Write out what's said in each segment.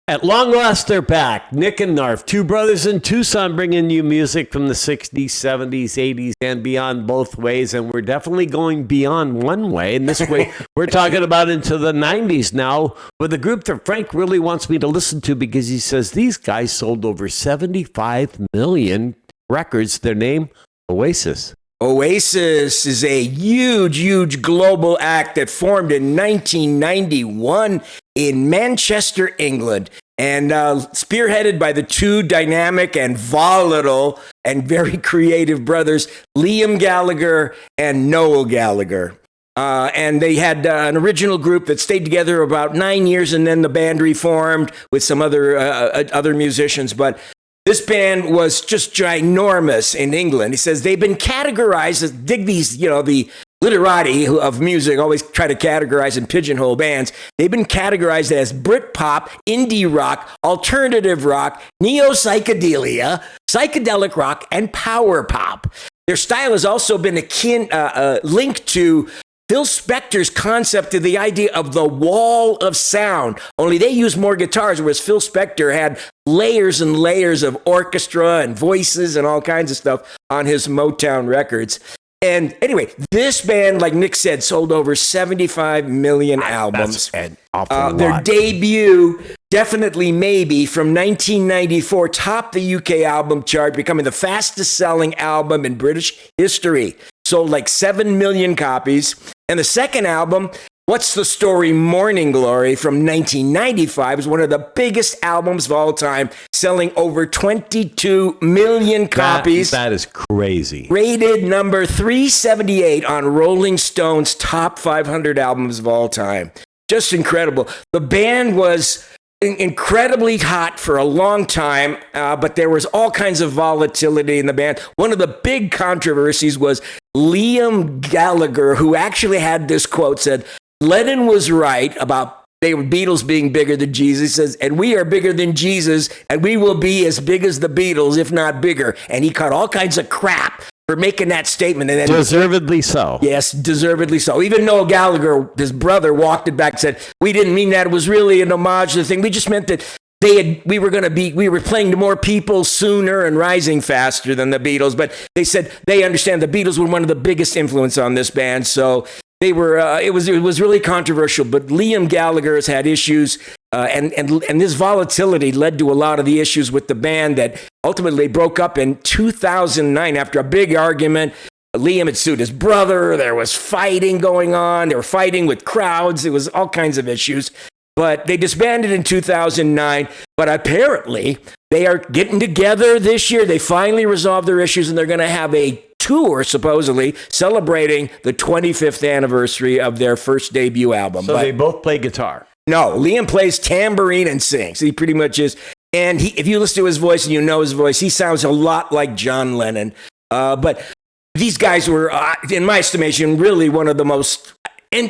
At long last, they're back. Nick and Knarf, two brothers in Tucson, bringing you music from the 60s, 70s, 80s, and beyond both ways. And we're definitely going beyond one way. And this way, we're talking about into the 90s now with a group that Frank really wants me to listen to because he says these guys sold over 75 million records. Their name, Oasis. Oasis is a huge global act that formed in 1991 in Manchester, England, and spearheaded by the two dynamic and volatile and very creative brothers, Liam Gallagher and Noel Gallagher. And they had an original group that stayed together about 9 years, and then the band reformed with some other musicians. But this band was just ginormous in England. He says they've been categorized as, dig these, the literati of music always try to categorize and pigeonhole bands. They've been categorized as Britpop, indie rock, alternative rock, neo-psychedelia, psychedelic rock, and power pop. Their style has also been linked to Phil Spector's concept of the idea of the wall of sound, only they use more guitars, whereas Phil Spector had layers and layers of orchestra and voices and all kinds of stuff on his Motown records. And anyway, this band, like Nick said, sold over 75 million albums. That's an awful lot. Their debut, Definitely Maybe, from 1994, topped the UK album chart, becoming the fastest selling album in British history. Sold like 7 million copies. And the second album, What's the Story, Morning Glory, from 1995, is one of the biggest albums of all time, selling over 22 million copies. That is crazy. Rated number 378 on Rolling Stone's top 500 albums of all time. Just incredible. The band was incredibly hot for a long time, but there was all kinds of volatility in the band. One of the big controversies was Liam Gallagher, who actually had this quote, said, Lennon was right about they were Beatles being bigger than Jesus. He says, and we are bigger than Jesus, and we will be as big as the Beatles, if not bigger. And he caught all kinds of crap for making that statement. And then, deservedly so. Yes, deservedly so. Even Noel Gallagher, his brother, walked it back and said, we didn't mean that. It was really an homage to the thing. We just meant that we were playing to more people sooner and rising faster than the Beatles. But they said they understand the Beatles were one of the biggest influence on this band. So they were, it was really controversial, but Liam Gallagher has had issues, and this volatility led to a lot of the issues with the band that ultimately broke up in 2009 after a big argument. Liam had sued his brother. There was fighting going on. They were fighting with crowds. It was all kinds of issues, but they disbanded in 2009, but apparently they are getting together this year. They finally resolved their issues, and they're going to have a tour, supposedly, celebrating the 25th anniversary of their first debut album. So they both play guitar? No, Liam plays tambourine and sings. He pretty much is. And if you listen to his voice and you know his voice, he sounds a lot like John Lennon. But these guys were, in my estimation, really one of the most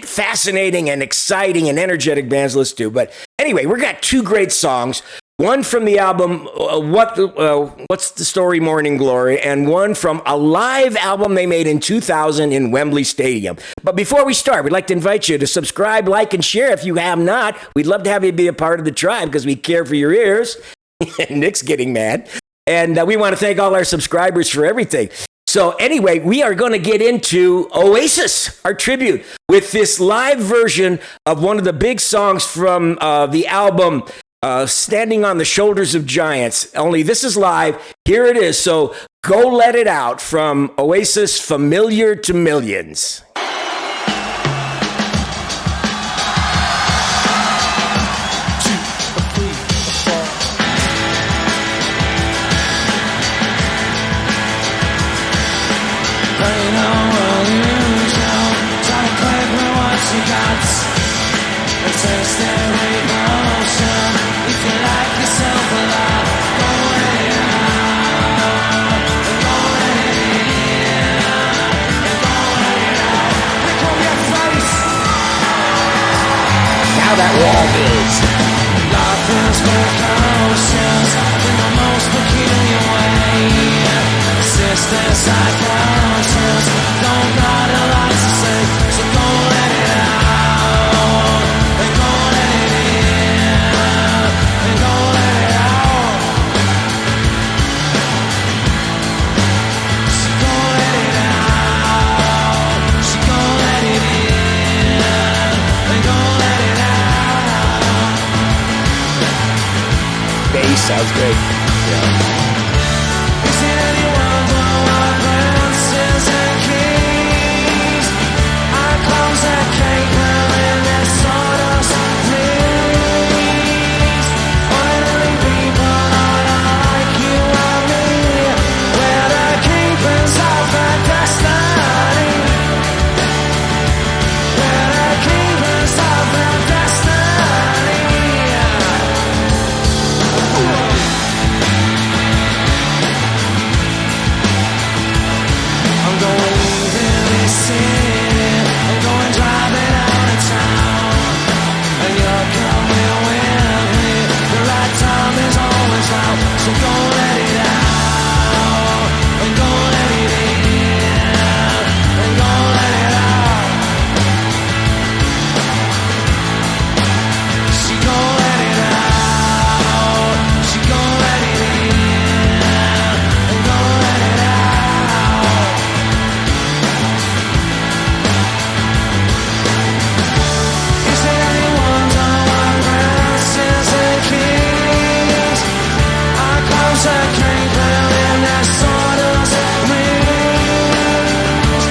fascinating and exciting and energetic bands to listen to. But anyway, we've got two great songs. One from the album, What's the Story, Morning Glory, and one from a live album they made in 2000 in Wembley Stadium. But before we start, we'd like to invite you to subscribe, like, and share if you have not. We'd love to have you be a part of the tribe because we care for your ears. Nick's getting mad. And we want to thank all our subscribers for everything. So anyway, we are going to get into Oasis, our tribute, with this live version of one of the big songs from the album, Standing on the Shoulders of Giants. Only this is live. Here it is. So go let it out from Oasis, Familiar to Millions. That wall is. Life is full emotions in the most peculiar way. Sister psychosis, don't got a lot to say, so go let it out, and go let it in, and go Great. Is it any wonder why princes and kings are close that can't come in their sawdust rings? Ordinary people are like you and me. We're the keepers of the destiny. We're the keepers of the destiny. I'm going leaving this city. I'm going driving out of town, and you're coming with me. The right time is always now, so go let it out, and go let it in, and go let it out. She gon' let it out, she gon' let it in, and go let it out. Is there any wonder why princes and kings are closer creeping in their sawdust rings?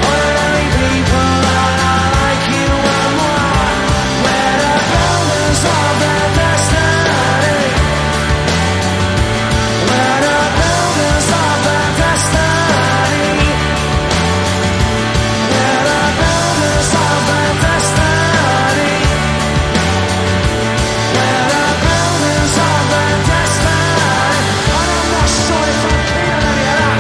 Ordinary people are not like you and moi. We're the builders of their destiny. We're the builders of their destiny. We're the builders of their destiny. We're the builders of their destiny. And I'm not sure if I'm clear any of that.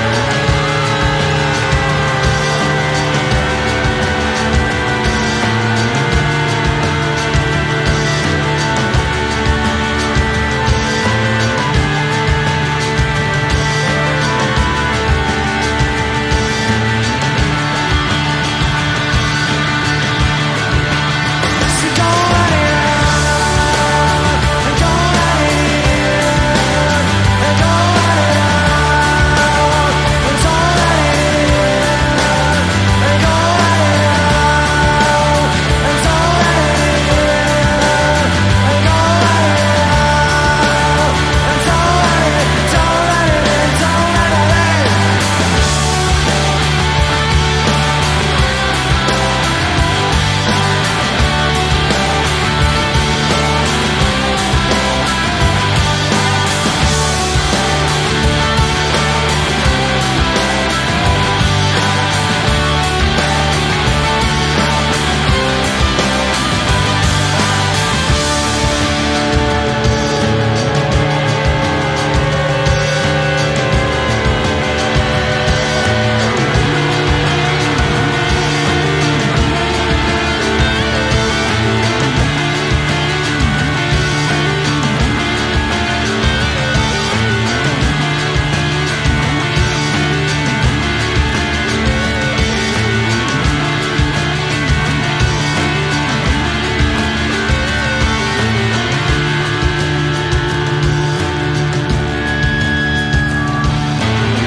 So go let it out, and go let it in, and go let it out, and don't let it in, and go let it out, and don't let it in, and go let it out, and don't let it in, don't let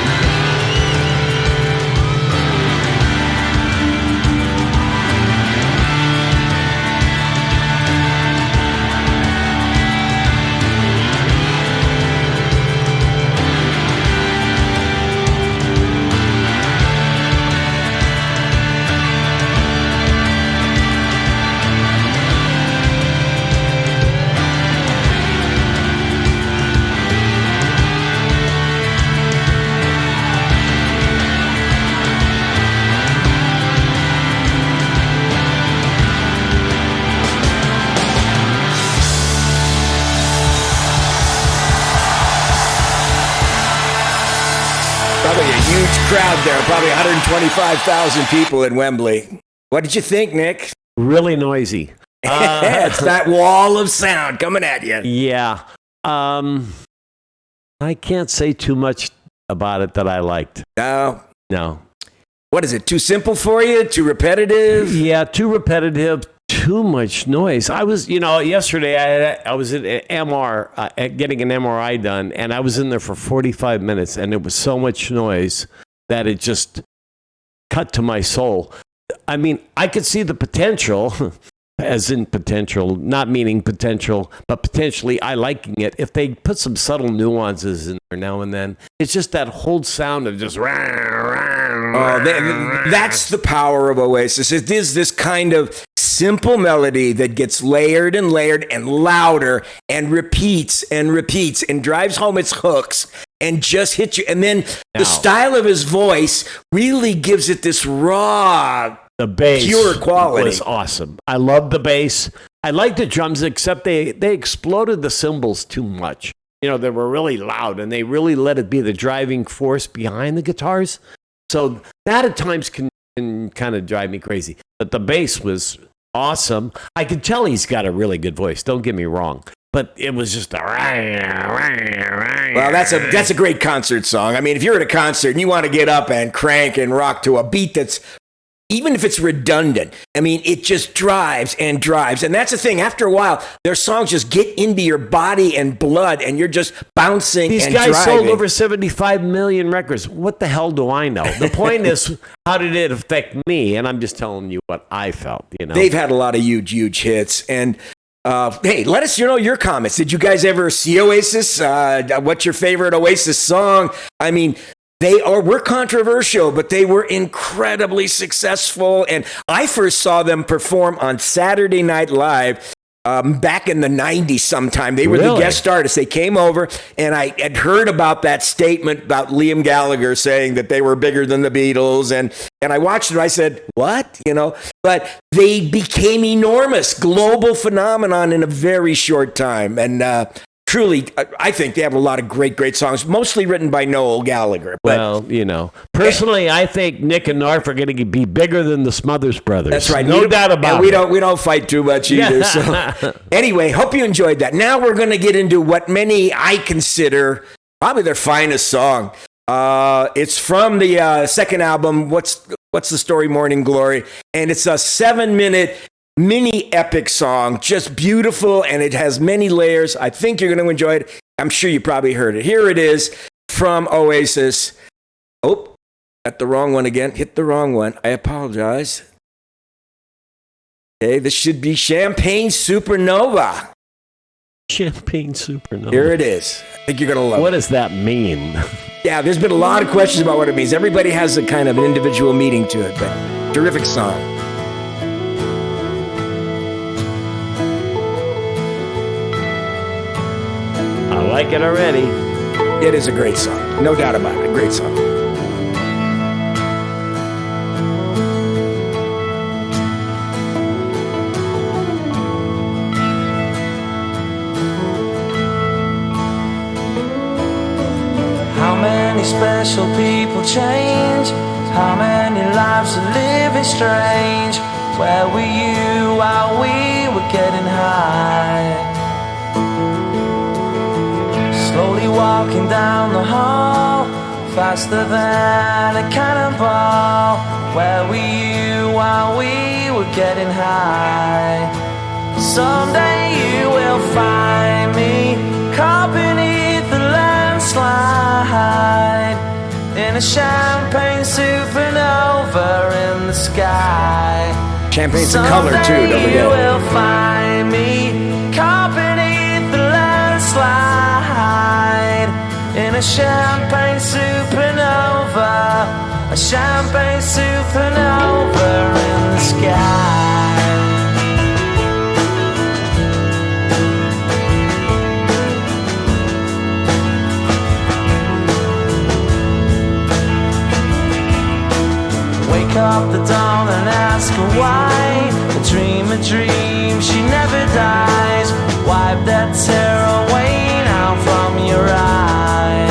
it in. Probably a huge crowd there, probably 125,000 people in Wembley. What did you think, Nick? Really noisy. It's that wall of sound coming at you. Yeah. I can't say too much about it that I liked. No. No. What is it? Too simple for you? Too repetitive? Yeah, too repetitive, too much noise. I was, yesterday I was at MR, getting an MRI done, and I was in there for 45 minutes, and it was so much noise that it just cut to my soul. I mean, I could see the potential as in potential, not meaning potential, but potentially I liking it if they put some subtle nuances in there now and then. It's just that whole sound of just that's the power of Oasis. It is this kind of simple melody that gets layered and layered and louder and repeats and repeats and drives home its hooks and just hits you. And then the style of his voice really gives it this raw, the bass pure quality. Was awesome. I love the bass. I like the drums, except they exploded the cymbals too much. You know, they were really loud, and they really let it be the driving force behind the guitars. So that at times can kind of drive me crazy. But the bass was awesome. I could tell he's got a really good voice. Don't get me wrong. But it was just a... Well, that's a great concert song. I mean, if you're at a concert and you want to get up and crank and rock to a beat that's, even if it's redundant, I mean, it just drives and drives. And that's the thing. After a while, their songs just get into your body and blood, and you're just bouncing and driving. These guys sold over 75 million records. What the hell do I know? The point is, how did it affect me? And I'm just telling you what I felt, you know. They've had a lot of huge, huge hits. And hey, let us know your comments. Did you guys ever see Oasis? What's your favorite Oasis song? I mean, were controversial, but they were incredibly successful. And I first saw them perform on Saturday Night Live back in the 90s sometime. They were the guest artists. They came over, and I had heard about that statement about Liam Gallagher saying that they were bigger than the Beatles. And I watched it. I said, what? You know, but they became enormous, global phenomenon in a very short time. And truly, I think they have a lot of great, great songs, mostly written by Noel Gallagher. But, well, you know, personally, I think Nick and Knarf are going to be bigger than the Smothers Brothers. That's right. No doubt about it. We don't fight too much either. So anyway, hope you enjoyed that. Now we're going to get into what I consider probably their finest song. It's from the second album, What's the Story, Morning Glory? And it's a 7-minute mini epic song, just beautiful, and it has many layers. I think you're going to enjoy it. I'm sure you probably heard it. Here it is from Oasis. Oh, got the wrong one again. Hit the wrong one. I apologize. Okay, this should be Champagne Supernova. Champagne Supernova. Here it is. I think you're going to love it. What does that mean? Yeah, there's been a lot of questions about what it means. Everybody has a kind of an individual meaning to it, but terrific song. I like it already. It is a great song. No doubt about it. A great song. How many special people change? How many lives are living strange? Where were you while we were getting high? Slowly walking down the hall, faster than a cannonball. Where were you while we were getting high? Someday you will find me caught beneath the landslide in a champagne supernova in the sky. Champagne's a color too, don't Someday forget. you will find me caught beneath the landslide in a champagne supernova, a champagne supernova in the sky. Wake up the dawn and ask her why. A dream, she never dies. Wipe that tear away now from your eye.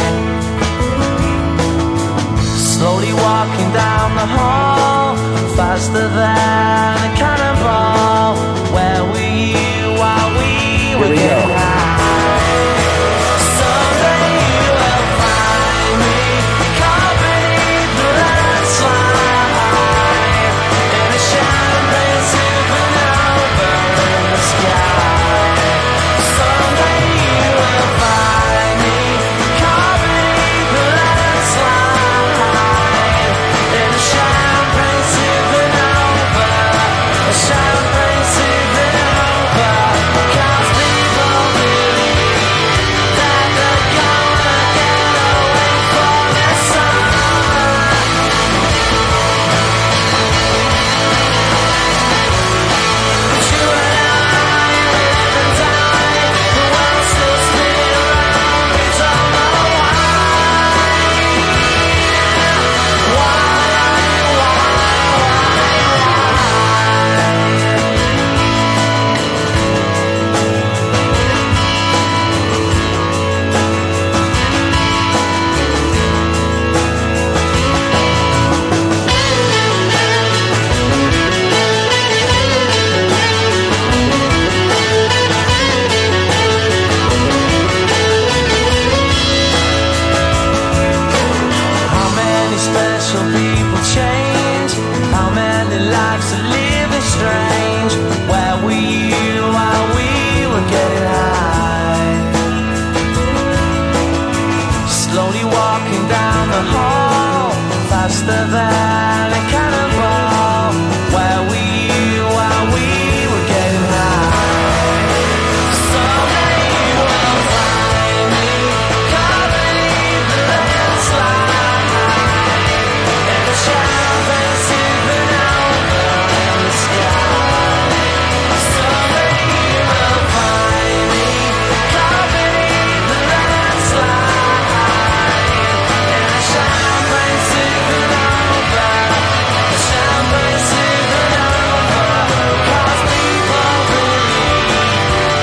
Slowly walking down the hall, faster than a cannonball. Where were you while we were getting high? Someday you will find me caught beneath the landslide in a champagne supernova in the sky. Someday you will find me across the valley cannonball. Where were you while we were getting high? Someday you will find me caught beneath the landslide and a champagne supernova in the sky. Someday you will find me caught beneath the landslide and a champagne supernova, a champagne supernova. 'Cause people believe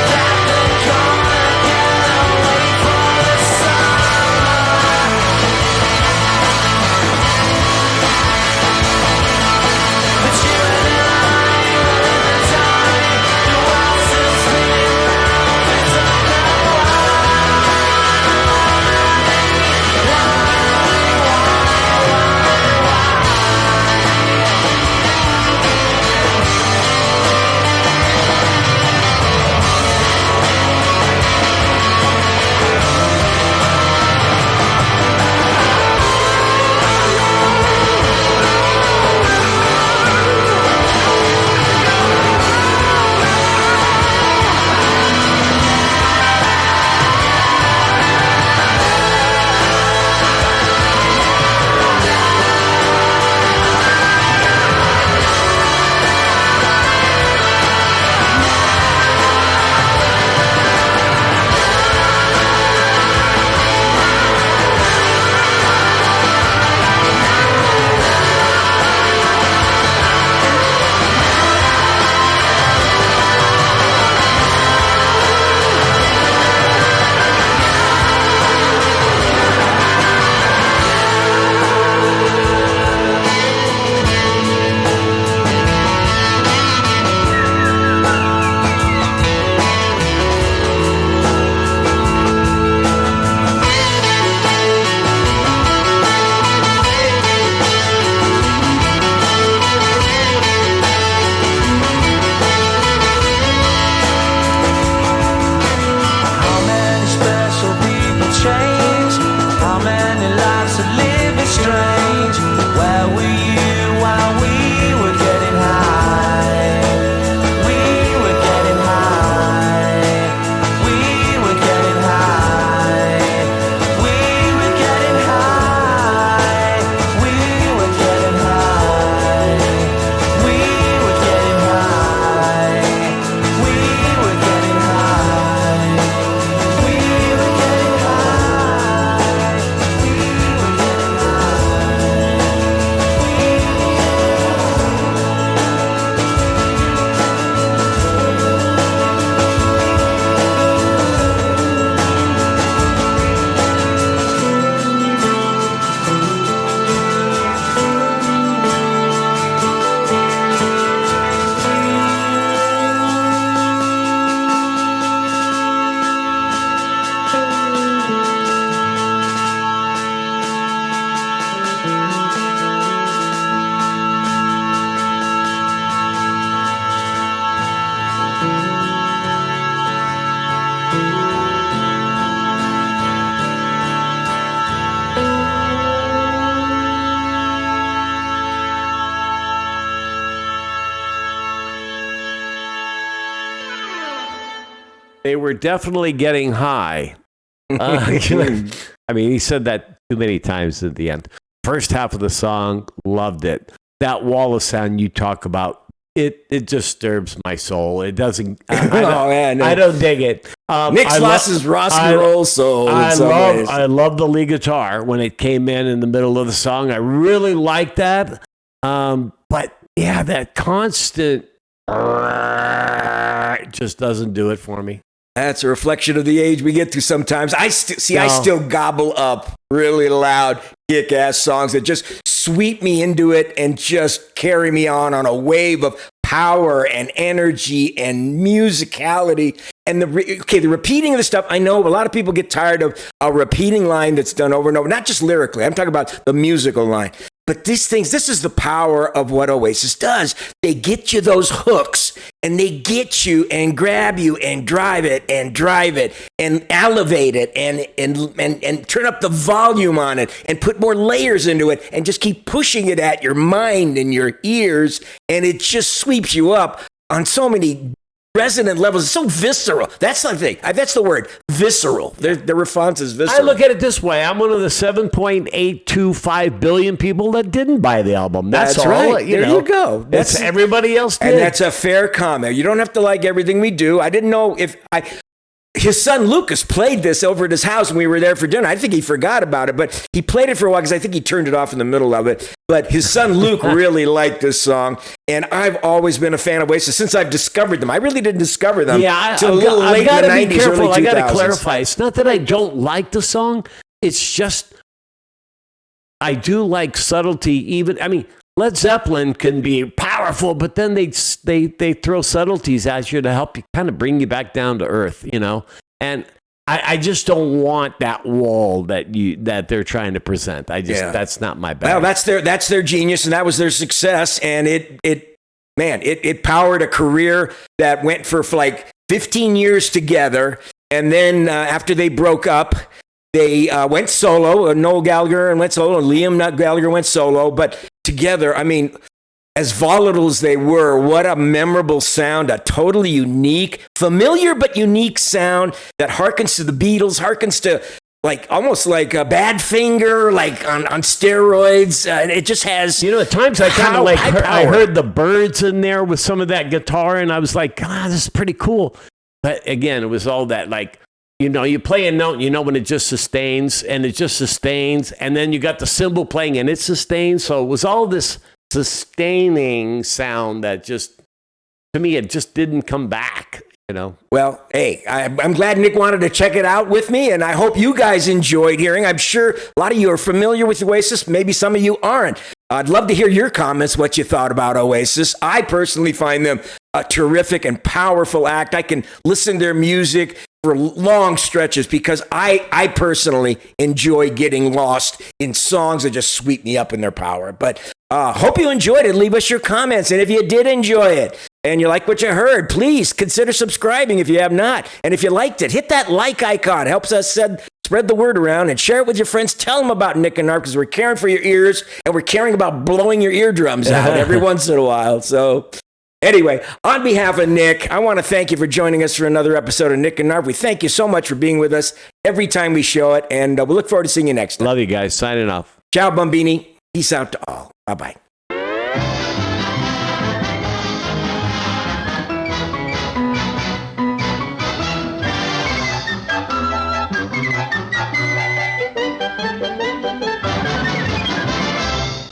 that they're gonna get away for the summer. But you and I will live and die. The world's still spinning round. We don't know how many special people change, how many lives are living strange. Where were you while we were getting high? We were getting high. We were getting high. We were getting high. We were getting high. We were getting high. We were getting high. We were getting high. We were getting They were definitely getting high. I mean, he said that too many times at the end. First half of the song, loved it. That wall of sound you talk about, it disturbs my soul. It doesn't. I don't dig it. Nick's lost his rock and roll soul. I love the lead guitar when it came in the middle of the song. I really like that. But yeah, that constant just doesn't do it for me. That's a reflection of the age we get through sometimes. I still gobble up really loud kick-ass songs that just sweep me into it and just carry me on a wave of power and energy and musicality. And the repeating of the stuff, I know a lot of people get tired of a repeating line that's done over and over, not just lyrically. I'm talking about the musical line. But these things, this is the power of what Oasis does. They get you those hooks, and they get you and grab you and drive it and elevate it and turn up the volume on it and put more layers into it and just keep pushing it at your mind and your ears, and it just sweeps you up on so many resonant levels. It's so visceral. That's the thing. That's the word. Visceral. The response is visceral. I look at it this way. I'm one of the 7.825 billion people that didn't buy the album. That's all. Right. There you go. That's everybody else did. And that's a fair comment. You don't have to like everything we do. I didn't know his son Lucas played this over at his house when we were there for dinner. I think he forgot about it, but he played it for a while because I think he turned it off in the middle of it. But his son Luke really liked this song, and I've always been a fan of Oasis since I've discovered them. I really didn't discover them until a little late in the 90s, early 2000s. I got to clarify. It's not that I don't like the song. It's just I do like subtlety. Led Zeppelin can be powerful, but then they throw subtleties at you to help you kind of bring you back down to earth, And I just don't want that wall that they're trying to present. That's not my bag. Well, that's their genius, and that was their success, and it powered a career that went for like 15 years together, and then after they broke up, they went solo. Noel Gallagher went solo, and Liam Gallagher went solo, but together, as volatile as they were, what a memorable sound, a totally unique, familiar but unique sound that harkens to the Beatles, harkens to almost like a Badfinger, like on steroids. And it just has, at times I kind of I heard the Birds in there with some of that guitar, and I was like, God, this is pretty cool. But again, it was all that you play a note, when it just sustains, and then you got the cymbal playing and it sustains. So it was all this sustaining sound that just, to me, it just didn't come back, Well, hey, I'm glad Nick wanted to check it out with me, and I hope you guys enjoyed hearing. I'm sure a lot of you are familiar with Oasis. Maybe some of you aren't. I'd love to hear your comments, what you thought about Oasis. I personally find them a terrific and powerful act. I can listen to their music for long stretches because I personally enjoy getting lost in songs that just sweep me up in their power. But hope you enjoyed it. Leave us your comments. And if you did enjoy it and you like what you heard, please consider subscribing if you have not. And if you liked it, hit that like icon. It helps us spread the word around and share it with your friends. Tell them about Nick and Knarf because we're caring for your ears and we're caring about blowing your eardrums out every once in a while. So anyway, on behalf of Nick, I want to thank you for joining us for another episode of Nick and Knarf. We thank you so much for being with us every time we show it, and we look forward to seeing you next time. Love you guys. Signing off. Ciao, Bambini. Peace out to all. Bye-bye.